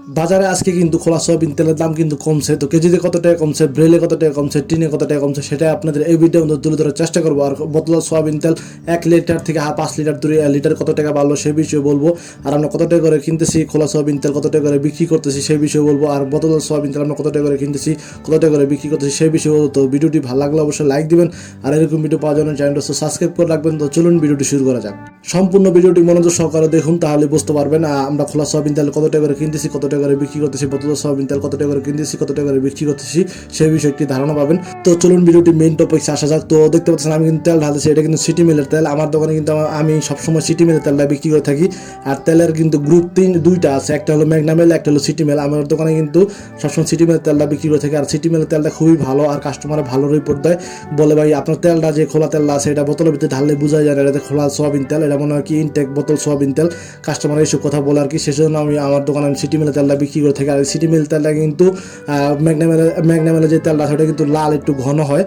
বাজারে আজকে কিন্তু খোলা সয়াবিন তেলের দাম কিন্তু কমছে। তো কেজিতে কত টাকা কমছে, ব্রেলে কত টাকা কমছে, টিনে কত টাকা কমছে, সেটা আপনাদের এই ভিডিওর মধ্যে তুলে ধরার চেষ্টা করবো। আর বোতল সয়াবিন তেল 1 লিটার থেকে 5 লিটার 2 লিটার কত টাকা বাড়লো সেই বিষয়ে বলবো। আর আমরা কত টাকা করে কিনতেছি, খোলা সয়াবিন তেল কত টাকা করে বিক্রি করতেছি সেই বিষয়ে বলবো। আর বোতল সয়াবিন তেল আমরা কত টাকা করে কিনতেছি, কত টাকা করে বিক্রি করতেছি সেই বিষয়ে বলবো। তো ভিডিওটি ভালো লাগলে অবশ্যই লাইক দিবেন, আর এরকম ভিডিও পাওয়ার জন্য চ্যানেলটা সাবস্ক্রাইব করে রাখবেন। তো চলুন ভিডিওটি শুরু করা যাক। সম্পূর্ণ ভিডিওটি মনোযোগ সহকারে দেখুন, তাহলে বুঝতে পারবেন আমরা খোলা সয়াবিন তেল কত টাকা করে কিনতেছি, কত টাকা করে বিক্রি করতেছি, বোতল সয়াবিন তেল কত টাকা করে কিনতেছি, কত টাকা করে বিক্রি করতেছি সেই বিষয়ে একটি ধারণা পাবেন। তো চলুন ভিডিওটি মেইন টপিকসে আসা যাক। তো দেখতে পাচ্ছেন আমি কিন্তু তেল ঢালতেছি, এটা কিন্তু সিটি মিলের তেল। আমার দোকানে কিন্তু আমি সবসময় সিটি মিলের তেলটা বিক্রি করে থাকি। আর তেলের কিন্তু গ্রুপ দুইটা আছে, একটা হলো ম্যাগনামেল, একটা হলো সিটি মিল। আমার দোকানে কিন্তু সবসময় সিটি মিলের তেলটা বিক্রি করে থাকি। আর সিটি মিলের তেলটা খুবই ভালো, আর কাস্টমার ভালো রিপোর্ট দেয়, বলে ভাই আপনার তেলটা যে খোলা তেলটা আছে এটা বোতলের ভিতরে ঢাললে বোঝা যায় না এটা খোলা সোয়াবিন তেল, এটা মনে হয় কি ইনটেক বোতল সোয়াবিন তেল। কাস্টমার এইসব কথা বলে আর কি, সেজন্য আমি আমার দোকানে সিটি মিলের তেলটা বিক্রি করে থাকি। আর সিটি মিল তেলটা কিন্তু ম্যাগনামেলের যে তেলটা সেটা কিন্তু লাল একটু ঘন হয়,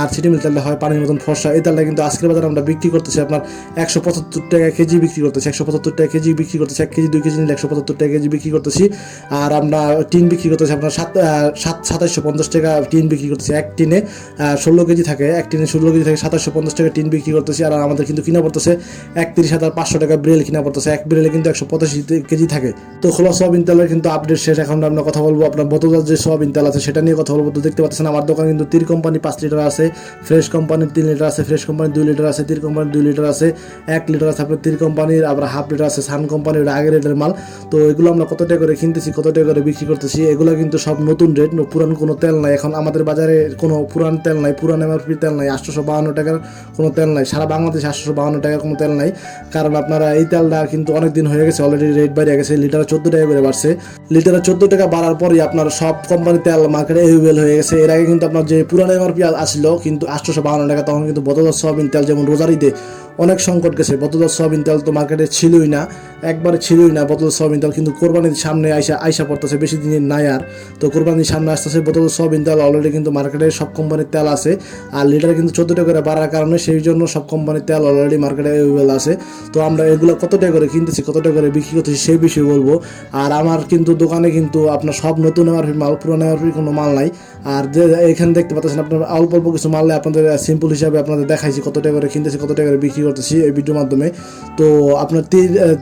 আর সিটি মিল তেলটা হয় পানির মতন ফর্সা। এই তেলটা কিন্তু আজকের বাজারে আমরা বিক্রি করতেছি আপনার 175 টাকা কেজি বিক্রি করতেছি, 175 টাকা কেজি বিক্রি করতেছি। 1 কেজি 2 কেজি নিলে 175 টাকা কেজি বিক্রি করতেছি। আর আমরা টিন বিক্রি করতেছি আপনার 2750 টাকা টিন বিক্রি করতেছি। এক টিনে 16 কেজি থাকে, এক টিনে 16 কেজি থাকে, 2750 টাকা টিন বিক্রি করতেছি। আর আমাদের কিন্তু কিনা পড়তেছে 31,500 টাকা ব্রেল কিনা পড়তেছে। এক ব্রেলে কিন্তু 185 কেজি থাকে। তো খোলা সোয়াবিন তেলের কিন্তু আপডেট শেষ। এখন আমরা কথা বলবো আপনার বোতলজাত যে সোয়াবিন তেল আছে সেটা নিয়ে কথা বলবো। তো দেখতে পাচ্ছেন আমার দোকানে কিন্তু তীর কোম্পানি 5 লিটার আছে, ফ্রেশ কোম্পানির 3 লিটার আছে, ফ্রেশ কোম্পানির 2 লিটার আছে, তীর কোম্পানির 2 লিটার আছে, 1 লিটার আছে আপনার তীর কোম্পানির, আবার হাফ লিটার আছে সান কোম্পানির, আগের রেটের মাল। তো এগুলো আমরা কত টাকা করে কিনতেছি, কত টাকা করে বিক্রি করতেছি, এগুলো কিন্তু সব নতুন রেট, পুরান কোনো তেল নাই। এখন আমাদের বাজারে কোনো পুরান তেল নাই, পুরান এমআরপি তেল নাই, 852 টাকার কোনো তেল নাই, সারা বাংলাদেশে 852 টাকার কোনো তেল নাই। কারণ আপনারা এই তেলটা কিন্তু অনেক দিন হয়ে গেছে, অলরেডি রেট বেড়ে গেছে, লিটারে 14 টাকা করে বাড়ছে। লিটারে 14 টাকা বাড়ার পরই আপনার সব কোম্পানির তেল মার্কেটে অ্যাভেলেবল হয়ে গেছে। এর আগে কিন্তু আপনার যে পুরানো এমআরপি আসছিল কিন্তু 852 টাকা, তখন কিন্তু বোতলজাত সয়াবিন তেল যেমন রোজারিতে অনেক সংকট গেছে, বোতলজাত সয়াবিন তেল তো মার্কেটে ছিলই না, একবারে ছিলই না বোতলজাত সয়াবিন তেল। কিন্তু কোরবানির সামনে আইসা পড়তেছে, বেশি দিনের নাই আর। তো কোরবানির সামনে আসতেছে, বোতলজাত সয়াবিন তেল অলরেডি কিন্তু মার্কেটে সব কোম্পানির তেল আছে। আর লিটারে কিন্তু 14 টাকা করে বাড়ার কারণে সেই জন্য সব কোম্পানির তেল অলরেডি মার্কেটে অ্যাভেলেবল আছে। তো আমরা এগুলো কত টাকা করে কিনতেছি, কত টাকা করে বিক্রি করতেছি সেই বিষয়ে বলবো। আর আমার কিন্তু দোকানে কিন্তু আপনার সব নতুন এমআরপি মাল, পুরনো এমআরপি কোনো মাল নাই। আর যে এখানে দেখতে পাচ্ছেন আপনার অল্প অল্প কিছু মারলে আপনাদের সিম্পল হিসাবে আপনাদের দেখাইছি কত টাকা করে কিনতেছি, কত টাকা করে বিক্রি করতেছি এই ভিডিওর মাধ্যমে। তো আপনার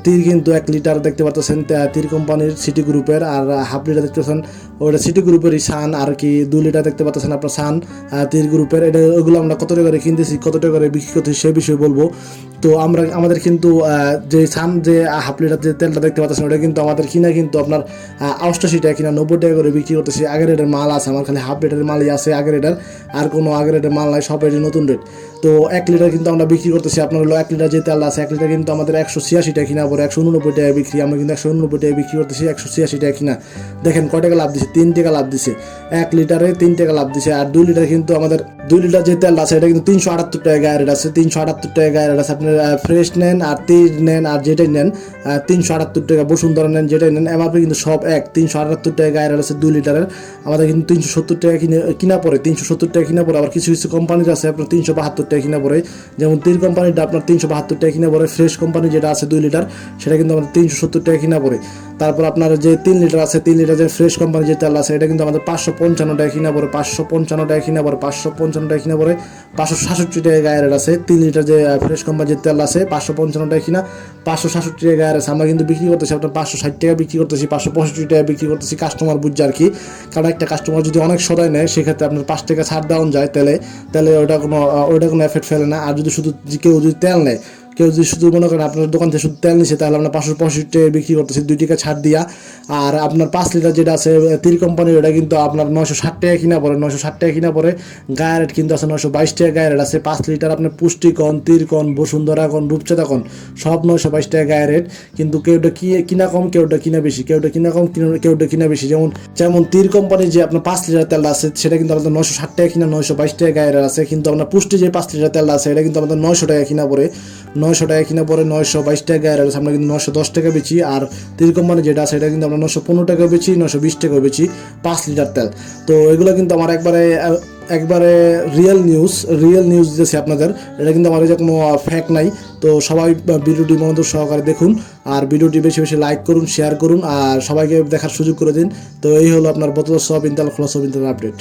তীর কিন্তু 1 লিটার দেখতে পাচ্ছেন তীর কোম্পানির সিটি গ্রুপের, আর হাফ লিটার দেখতে পাচ্ছেন ওটা সিটি গ্রুপেরই সান, আর কি 2 লিটার দেখতে পাচ্ছেন আপনার সান তীর গ্রুপের। এটা ওগুলো আমরা কত টাকা করে কিনতেছি, কত টাকা করে বিক্রি করতেছি সে বিষয়ে বলবো। তো আমাদের কিন্তু যে সান যে হাফ লিটার যে তেলটা দেখতে পাচ্ছেন ওটা কিন্তু আমাদের কিনা কিন্তু আপনার 88 টাকা কিনা 90 টাকা করে বিক্রি করতেছি। আগের রেটের মাল আছে আমার, খালি হাফ লিটারের মালই আছে আগের রেটের, আর কোনো আগের রেটের মাল নাই, সব রেটের নতুন রেট। তো 1 লিটার কিন্তু আমরা বিক্রি করতেছি আপনার হলো 1 লিটার যে তেল আছে 1 লিটার কিন্তু আমাদের 186 টাকা কিনা পরে, 189 টাকা বিক্রি, আমরা কিন্তু 189 টাকা বিক্রি করতেছি, 186 টাকা কিনা। দেখেন কয় টাকা লাভ দিছে, 3 টাকা লাভ দিছে, 1 লিটারে 3 টাকা লাভ দিছে। আর 2 লিটার কিন্তু আমাদের 2 লিটার যে তেল আছে এটা কিন্তু 378 টাকা গায়ে রেট আছে, 378 টাকা গায়ে রেট আছে। আপনার ফ্রেশ নেন আর তীর নেন আর যেটাই নেন 378 টাকা, বসুন্ধরা নেন যেটাই নেন, এমআরপি কিন্তু সব এক, 378 টাকা গায়ে রেট আছে 2 লিটারের। আমাদের কিন্তু 370 টাকা কিনা পড়ে, 370 টাকা কিনা পড়ে। আবার কিছু কিছু কোম্পানির আছে আপনার 372 টাকা কিনা পড়ে, যেমন তীর কোম্পানিটা আপনার 372 টাকা কিনা পড়ে। ফ্রেশ কোম্পানি যেটা আছে 2 লিটার সেটা কিন্তু আমাদের 370 টাকা কিনা পড়ে। তারপর আপনার যে 3 লিটার আছে, 3 লিটার যে ফ্রেশ কোম্পানি যে তেল আছে এটা কিন্তু আমাদের 555 টাকা কিনা পড়ে, 555 টাকা কিনা পড়ে, 555 টাকা কিনা পড়ে, 567 টাকা গায়ে রেট আছে। 3 লিটার যে ফ্রেশ কোম্পানি যে তেল আছে 555 টাকা কিনা, 567 টাকা গায়ে আছে। আমরা কিন্তু বিক্রি করতেছি আপনার 560 টাকা বিক্রি করতেছি, 565 টাকা বিক্রি করতেছি, কাস্টমার বুঝছে আর কি। কারণ একটা কাস্টমার যদি অনেক সদায় নেয় সেক্ষেত্রে আপনার 5 টাকা ছাড় দেওয়া যায় তেলে ওটা কোনো এফেক্ট ফেলে না। আর যদি শুধু কেউ যদি তেল নেয়, কেউ যদি শুধু মনে করেন আপনার দোকান থেকে শুধু তেল নিচ্ছে, তাহলে আমরা 565 টাকা বিক্রি করতেছি 2 টাকা ছাড় দিয়া। আর আপনার 5 লিটার যেটা আছে তীর কোম্পানির ওটা কিন্তু আপনার 960 টাকা কিনা পড়ে, 960 টাকা কিনা পড়ে। গায়ে রেট কিন্তু আছে 922 টাকা গায়ে রেট আছে। 5 লিটার আপনার পুষ্টিকন, তীরকন, বসুন্ধরা কন, রূপচাঁদা কন সব 922 টাকা গায়ে রেট। কিন্তু কেউটা কিনা কম, কেউটা কিনা বেশি, কেউটা কিনা কম, কেউটা কিনা বেশি। যেমন তীর কোম্পানির যে আপনার 5 লিটার তেলটা আছে সেটা কিন্তু আমাদের 960 টাকা কিনা, 922 টাকা গায়ে রেট আছে। কিন্তু আপনার পুষ্টি যে 5 লিটার তেলটা আছে এটা কিন্তু আমাদের 900 টাকা কিনা পড়ে, 900 টাকা কিনা পরে, 922 টাকা গায়ে আছে। আমরা কিন্তু 910 টাকা বেচি। আর তীর কোম্পানি যেটা আছে এটা কিন্তু আমরা 915 টাকা বেচি, 920 টাকা বেচি 5 লিটার তেল। তো এগুলো কিন্তু আমার একবারে একবারে রিয়েল নিউজ দিতেছি আপনাদের। এটা কিন্তু আমার যে কোনো ফ্যাক নাই। তো সবাই ভিডিওটি মনোযোগ সহকারে দেখুন, আর ভিডিওটি বেশি বেশি লাইক করুন, শেয়ার করুন, আর সবাইকে দেখার সুযোগ করে দিন। তো এই হলো আপনার বোতল সোয়াবিন তেল, খোলা সোয়াবিন তেলের আপডেট।